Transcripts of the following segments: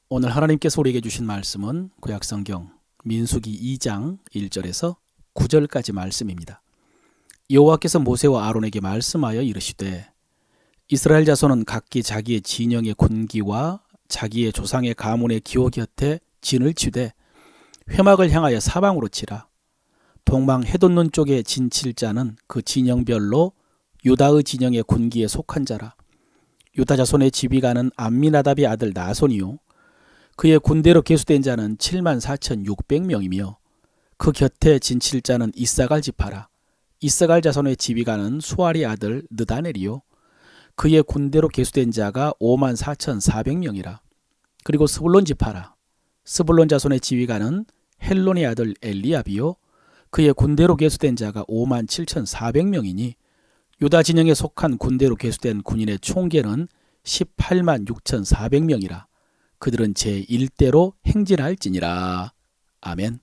오늘 하나님께서 우리에게 주신 말씀은 구약성경 민수기 2장 1절에서 9절까지 말씀입니다. 여호와께서 모세와 아론에게 말씀하여 이르시되 이스라엘 자손은 각기 자기의 진영의 군기와 자기의 조상의 가문의 기호 곁에 진을 치되 회막을 향하여 사방으로 치라. 동방 해돋는 쪽에 진 칠 자는 그 진영별로 유다의 진영의 군기에 속한 자라. 유다 자손의 지휘관은 암미나답의 아들 나손이요 그의 군대로 계수된 자는 74,600명이며 그 곁에 진칠 자는 이사갈 지파라. 이사갈 자손의 지휘관은 수알의 아들 느다넬이요 그의 군대로 계수된 자가 54,400명이라. 그리고 스불론 지파라. 스불론 자손의 지휘관은 헬론의 아들 엘리압이요 그의 군대로 계수된 자가 57,400명이니 유다 진영에 속한 군대로 계수된 군인의 총계는 186,400명이라. 그들은 제1대로 행진할지니라. 아멘.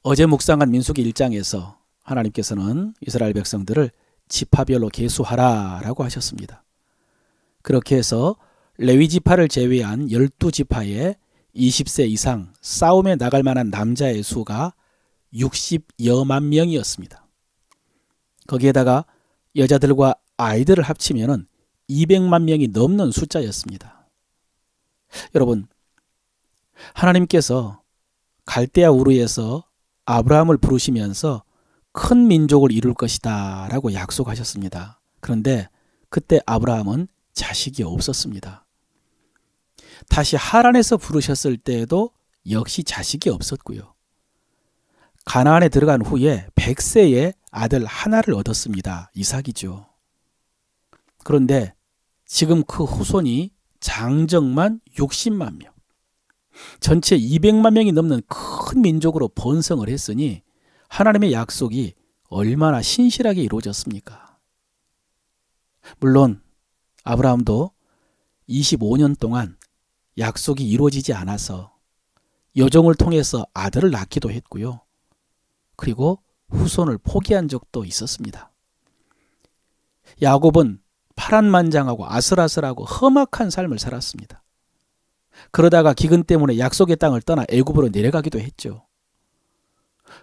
어제 묵상한 민수기 1장에서 하나님께서는 이스라엘 백성들을 지파별로 계수하라라고 하셨습니다. 그렇게 해서 레위 지파를 제외한 12지파에 20세 이상 싸움에 나갈 만한 남자의 수가 60여만 명이었습니다. 거기에다가 여자들과 아이들을 합치면 200만 명이 넘는 숫자였습니다. 여러분, 하나님께서 갈대아 우르에서 아브라함을 부르시면서 큰 민족을 이룰 것이다 라고 약속하셨습니다. 그런데 그때 아브라함은 자식이 없었습니다. 다시 하란에서 부르셨을 때에도 역시 자식이 없었고요. 가나안에 들어간 후에 100세에 아들 하나를 얻었습니다. 이삭이죠. 그런데 지금 그 후손이 장정만 60만 명, 전체 200만 명이 넘는 큰 민족으로 번성을 했으니 하나님의 약속이 얼마나 신실하게 이루어졌습니까? 물론 아브라함도 25년 동안 약속이 이루어지지 않아서 여종을 통해서 아들을 낳기도 했고요. 그리고 후손을 포기한 적도 있었습니다. 야곱은 파란만장하고 아슬아슬하고 험악한 삶을 살았습니다. 그러다가 기근 때문에 약속의 땅을 떠나 애굽으로 내려가기도 했죠.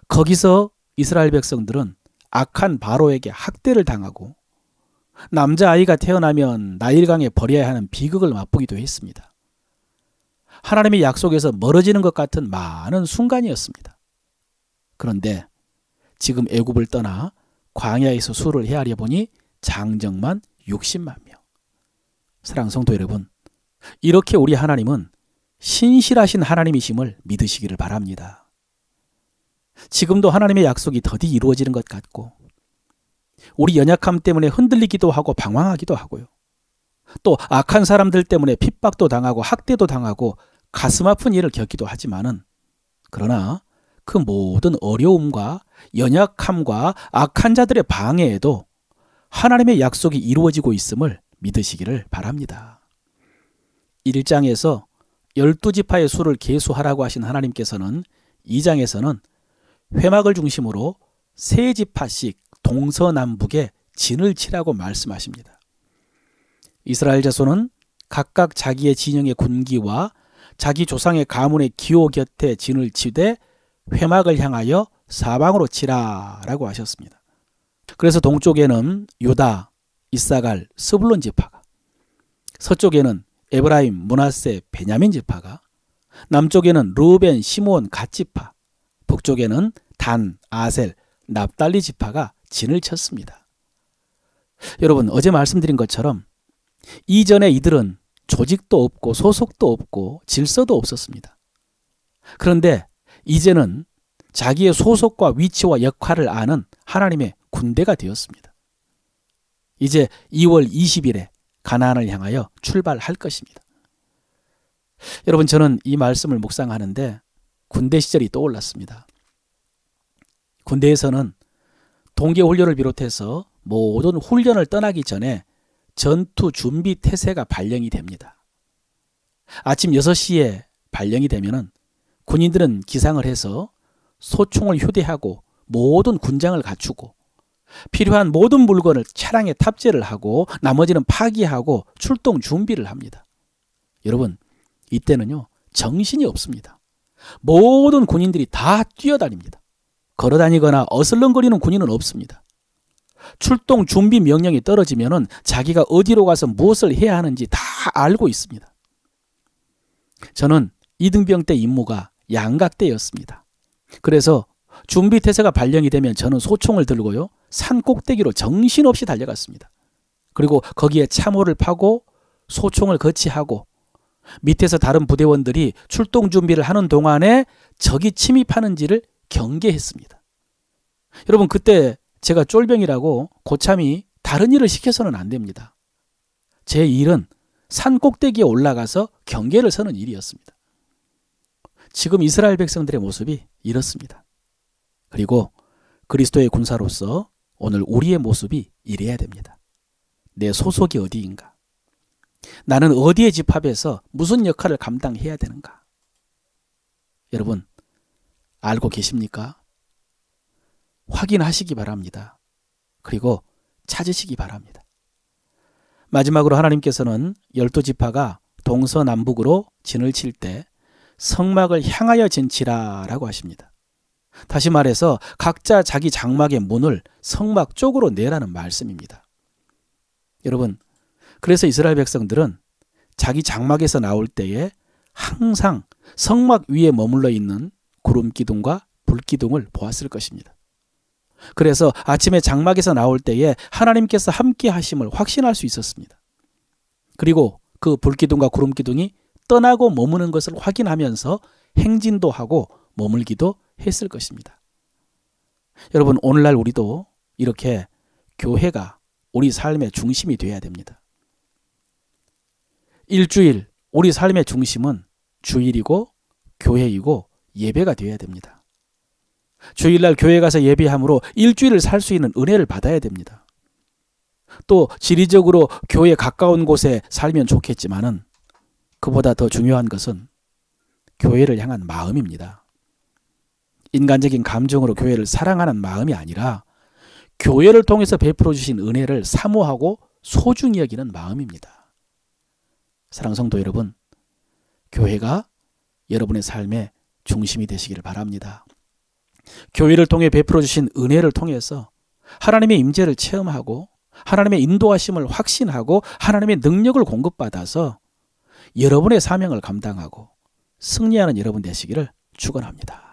거기서 이스라엘 백성들은 악한 바로에게 학대를 당하고 남자아이가 태어나면 나일강에 버려야 하는 비극을 맛보기도 했습니다. 하나님의 약속에서 멀어지는 것 같은 많은 순간이었습니다. 그런데 지금 애굽을 떠나 광야에서 수를 헤아려 보니 장정만 60만 명. 사랑하는 성도 여러분, 이렇게 우리 하나님은 신실하신 하나님이심을 믿으시기를 바랍니다. 지금도 하나님의 약속이 더디 이루어지는 것 같고 우리 연약함 때문에 흔들리기도 하고 방황하기도 하고요. 또 악한 사람들 때문에 핍박도 당하고 학대도 당하고 가슴 아픈 일을 겪기도 하지만은 그러나 그 모든 어려움과 연약함과 악한 자들의 방해에도 하나님의 약속이 이루어지고 있음을 믿으시기를 바랍니다. 1장에서 12지파의 수를 계수하라고 하신 하나님께서는 2장에서는 회막을 중심으로 3지파씩 동서남북에 진을 치라고 말씀하십니다. 이스라엘 자손은 각각 자기의 진영의 군기와 자기 조상의 가문의 기호 곁에 진을 치되 회막을 향하여 사방으로 치라라고 하셨습니다. 그래서 동쪽에는 유다, 이사갈, 스불론 지파가, 서쪽에는 에브라임, 므낫세, 베냐민 지파가, 남쪽에는 르우벤, 시므온, 갓 지파, 북쪽에는 단, 아셀, 납달리 지파가 진을 쳤습니다. 여러분, 어제 말씀드린 것처럼 이전에 이들은 조직도 없고 소속도 없고 질서도 없었습니다. 그런데 이제는 자기의 소속과 위치와 역할을 아는 하나님의 군대가 되었습니다. 이제 2월 20일에 가나안을 향하여 출발할 것입니다. 여러분, 저는 이 말씀을 묵상하는데 군대 시절이 떠올랐습니다. 군대에서는 동계훈련을 비롯해서 모든 훈련을 떠나기 전에 전투 준비 태세가 발령이 됩니다. 아침 6시에 발령이 되면은 군인들은 기상을 해서 소총을 휴대하고 모든 군장을 갖추고 필요한 모든 물건을 차량에 탑재를 하고 나머지는 파기하고 출동 준비를 합니다. 여러분, 이때는요, 정신이 없습니다. 모든 군인들이 다 뛰어다닙니다. 걸어다니거나 어슬렁거리는 군인은 없습니다. 출동 준비 명령이 떨어지면은 자기가 어디로 가서 무엇을 해야 하는지 다 알고 있습니다. 저는 이등병 때 임무가 양각대였습니다. 그래서 준비태세가 발령이 되면 저는 소총을 들고요, 산 꼭대기로 정신없이 달려갔습니다. 그리고 거기에 참호를 파고 소총을 거치하고 밑에서 다른 부대원들이 출동 준비를 하는 동안에 적이 침입하는지를 경계했습니다. 여러분, 그때 제가 쫄병이라고 고참이 다른 일을 시켜서는 안 됩니다. 제 일은 산 꼭대기에 올라가서 경계를 서는 일이었습니다. 지금 이스라엘 백성들의 모습이 이렇습니다. 그리고 그리스도의 군사로서 오늘 우리의 모습이 이래야 됩니다. 내 소속이 어디인가? 나는 어디에 집합해서 무슨 역할을 감당해야 되는가? 여러분, 알고 계십니까? 확인하시기 바랍니다. 그리고 찾으시기 바랍니다. 마지막으로 하나님께서는 12지파가 동서남북으로 진을 칠 때 성막을 향하여 진치라 라고 하십니다. 다시 말해서 각자 자기 장막의 문을 성막 쪽으로 내라는 말씀입니다. 여러분, 그래서 이스라엘 백성들은 자기 장막에서 나올 때에 항상 성막 위에 머물러 있는 구름기둥과 불기둥을 보았을 것입니다. 그래서 아침에 장막에서 나올 때에 하나님께서 함께 하심을 확신할 수 있었습니다. 그리고 그 불기둥과 구름기둥이 떠나고 머무는 것을 확인하면서 행진도 하고 머물기도 했을 것입니다. 여러분, 오늘날 우리도 이렇게 교회가 우리 삶의 중심이 되어야 됩니다. 일주일 우리 삶의 중심은 주일이고 교회이고 예배가 되어야 됩니다. 주일날 교회 가서 예배함으로 일주일을 살 수 있는 은혜를 받아야 됩니다. 또 지리적으로 교회에 가까운 곳에 살면 좋겠지만은 그보다 더 중요한 것은 교회를 향한 마음입니다. 인간적인 감정으로 교회를 사랑하는 마음이 아니라 교회를 통해서 베풀어 주신 은혜를 사모하고 소중히 여기는 마음입니다. 사랑하는 성도 여러분, 교회가 여러분의 삶의 중심이 되시기를 바랍니다. 교회를 통해 베풀어 주신 은혜를 통해서 하나님의 임재를 체험하고 하나님의 인도하심을 확신하고 하나님의 능력을 공급받아서 여러분의 사명을 감당하고 승리하는 여러분 되시기를 축원합니다.